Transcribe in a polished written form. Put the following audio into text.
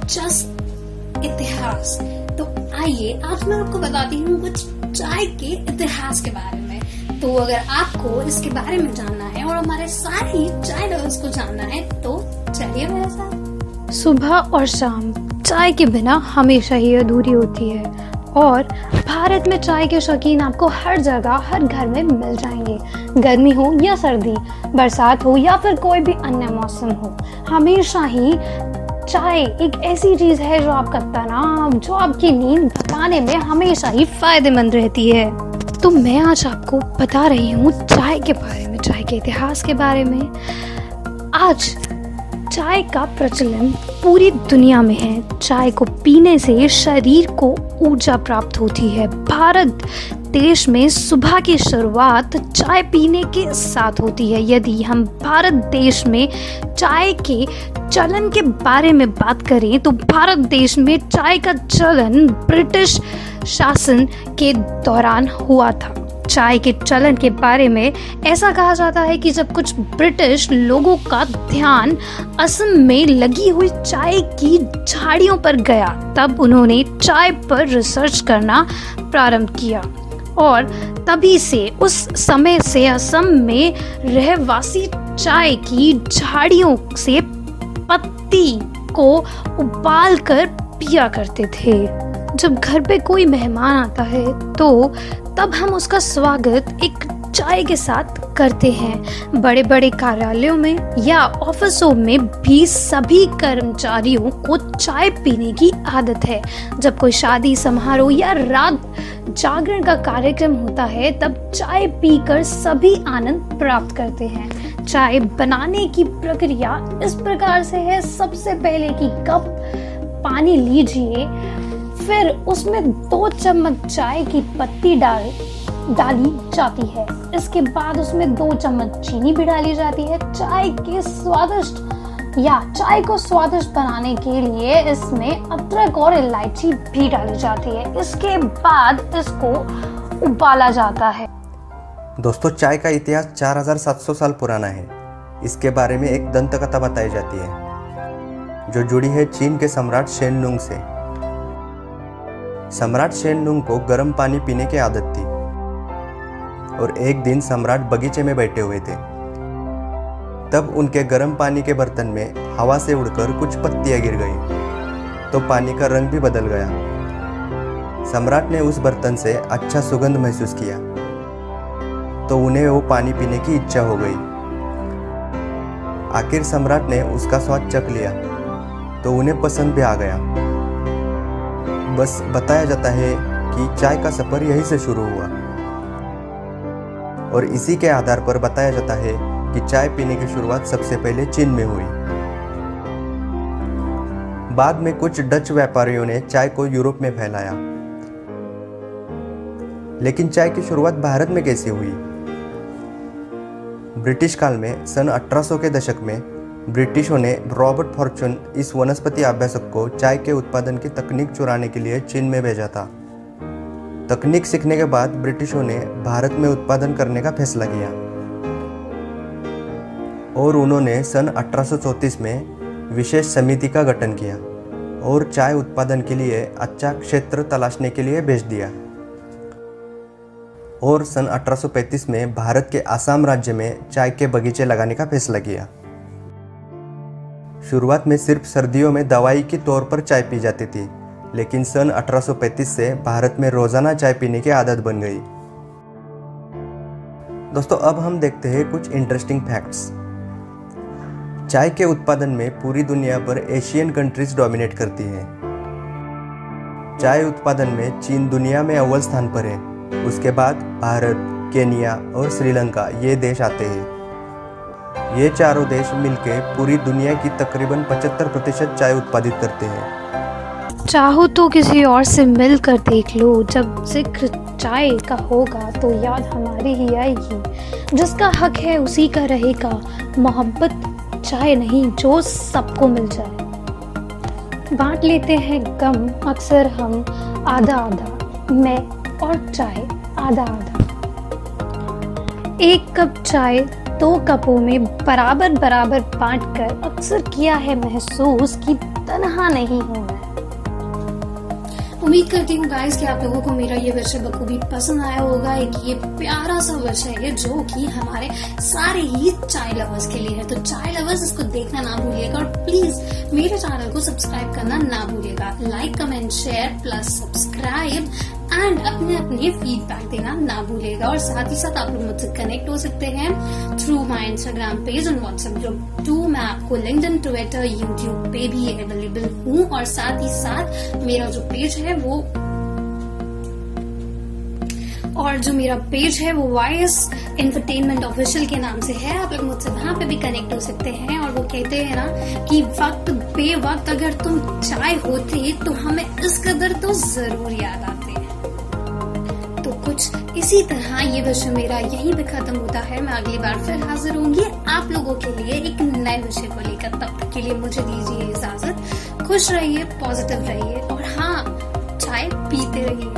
Just इतिहास। तो आइए आज मैं आपको बताती हूँ कुछ चाय के इतिहास के बारे में। तो अगर आपको इसके बारे में जानना है और हमारे सारे चाय लवर्स को जानना है तो चलिए मेरे साथ। सुबह और शाम चाय के बिना हमेशा ही अधूरी होती है और भारत में चाय के शौकीन आपको हर जगह हर घर में मिल जाएंगे। गर्मी हो या सर्दी, बरसात हो या फिर कोई भी अन्य मौसम हो, हमेशा ही चाय एक ऐसी चीज है जो आपका तनाव, जो आपकी नींद भगाने में हमेशा ही फायदेमंद रहती है। तो मैं आज आपको बता रही हूँ चाय के बारे में, चाय के इतिहास के बारे में। आज चाय का प्रचलन पूरी दुनिया में है। चाय को पीने से शरीर को ऊर्जा प्राप्त होती है। भारत देश में सुबह की शुरुआत चाय पीने के साथ होती है। यदि हम भारत देश में चाय के चलन के बारे में बात करें तो भारत देश में चाय का चलन ब्रिटिश शासन के दौरान हुआ था। चाय के चलन के बारे में ऐसा कहा जाता है कि जब कुछ ब्रिटिश लोगों का ध्यान असम में लगी हुई चाय की झाड़ियों पर गया, तब उन्होंने चाय पर रिसर्च करना प्रारंभ किया और तभी से उस समय से असम में रहवासी चाय की झाड़ियों से पत्ती को उबाल कर पिया करते थे। जब घर पे कोई मेहमान आता है तो तब हम उसका स्वागत एक चाय के साथ करते हैं। बड़े बड़े कार्यालयों में या ऑफिसों में भी सभी कर्मचारियों को चाय पीने की आदत है। जब कोई शादी समारोह या रात जागरण का कार्यक्रम होता है तब चाय पीकर सभी आनंद प्राप्त करते हैं। चाय बनाने की प्रक्रिया इस प्रकार से है। सबसे पहले की कप पानी लीजिए, फिर उसमें 2 चम्मच चाय की पत्ती डाली जाती है। इसके बाद उसमें 2 चम्मच चीनी भी डाली जाती है। चाय को स्वादिष्ट बनाने के लिए इसमें अदरक और इलायची भी डाली जाती है। इसके बाद इसको उबाला जाता है। दोस्तों, चाय का इतिहास 4700 साल पुराना है। इसके बारे में एक दंत कथा बताई जाती है जो जुड़ी है चीन के सम्राट शेननुंग से। सम्राट शेननुंग को गर्म पानी पीने की आदत थी और एक दिन सम्राट बगीचे में बैठे हुए थे। तब उनके गर्म पानी के बर्तन में हवा से उड़कर कुछ पत्तियां गिर गई तो पानी का रंग भी बदल गया। सम्राट ने उस बर्तन से अच्छा सुगंध महसूस किया तो उन्हें वो पानी पीने की इच्छा हो गई। आखिर सम्राट ने उसका स्वाद चख लिया तो उन्हें पसंद भी आ गया। बस बताया जाता है कि चाय का सफर यहीं से शुरू हुआ और इसी के आधार पर बताया जाता है कि चाय पीने की शुरुआत सबसे पहले चीन में हुई। बाद में कुछ डच व्यापारियों ने चाय को यूरोप में फैलाया। लेकिन चाय की शुरुआत भारत में कैसे हुई? ब्रिटिश काल में सन 1800 के दशक में ब्रिटिशों ने रॉबर्ट फॉर्च्यून इस वनस्पति अभ्यासक को चाय के उत्पादन की तकनीक चुराने के लिए चीन में भेजा था। तकनीक सीखने के बाद ब्रिटिशों ने भारत में उत्पादन करने का फैसला किया और उन्होंने सन 1834 में विशेष समिति का गठन किया और चाय उत्पादन के लिए अच्छा क्षेत्र तलाशने के लिए भेज दिया। और सन 1835 में भारत के असम राज्य में चाय के बगीचे लगाने का फैसला किया। शुरुआत में सिर्फ सर्दियों में दवाई के तौर पर चाय पी जाती थी, लेकिन सन 1835 से भारत में रोजाना चाय पीने की आदत बन गई। दोस्तों, अब हम देखते हैं कुछ इंटरेस्टिंग फैक्ट्स। चाय के उत्पादन में पूरी दुनिया पर एशियन कंट्रीज डोमिनेट करती हैं। चाय उत्पादन में चीन दुनिया में अव्वल स्थान पर है। उसके बाद भारत, केन्या और श्रीलंका ये देश आते हैं। ये चारों देश मिलकर पूरी दुनिया की तकरीबन 75% चाय उत्पादित करते हैं। चाहो तो किसी और से मिलकर देख लो, जब जिक्र चाय का होगा तो याद हमारी ही आएगी। जिसका हक है उसी का रहेगा, मोहब्बत चाय नहीं जो सबको मिल जाए। बांट लेते हैं गम अक्सर हम आधा आधा, मैं और चाय आधा आधा। एक कप चाय 2 कपों में बराबर बराबर बांटकर अक्सर किया है महसूस कि तन्हा नहीं हूँ मैं। उम्मीद करती हूँ गाइस कि आप लोगों को मेरा ये विषय बखूबी पसंद आया होगा। एक ये प्यारा सा विषय है जो कि हमारे सारे ही चाय लवर्स के लिए है। तो चाय लवर्स इसको देखना ना भूलिएगा और प्लीज मेरे चैनल को सब्सक्राइब करना ना भूलिएगा। Like, comment, share plus subscribe and अपने फीडबैक देना ना भूलिएगा। और साथ ही साथ आप लोग मुझसे कनेक्ट हो सकते हैं थ्रू माई इंस्टाग्राम पेज और व्हाट्सएप ग्रुप 2। मैं आपको लिंक्डइन, ट्विटर, यूट्यूब पे भी अवेलेबल हूँ। और साथ ही साथ मेरा जो पेज है वो वाइस एंटरटेनमेंट ऑफिशियल के नाम से है। आप लोग मुझसे वहां पे भी कनेक्ट हो सकते हैं। और वो कहते हैं ना कि वक्त बेवक्त अगर तुम चाय होते तो हमें इस कदर तो जरूर याद आते। तो कुछ इसी तरह ये विषय मेरा यहीं पे खत्म होता है। मैं अगली बार फिर हाजिर होंगी आप लोगों के लिए एक नए विषय को लेकर। तब तक के लिए मुझे दीजिए इजाजत। खुश रहिए, पॉजिटिव रहिए और हाँ, चाय पीते रहिए।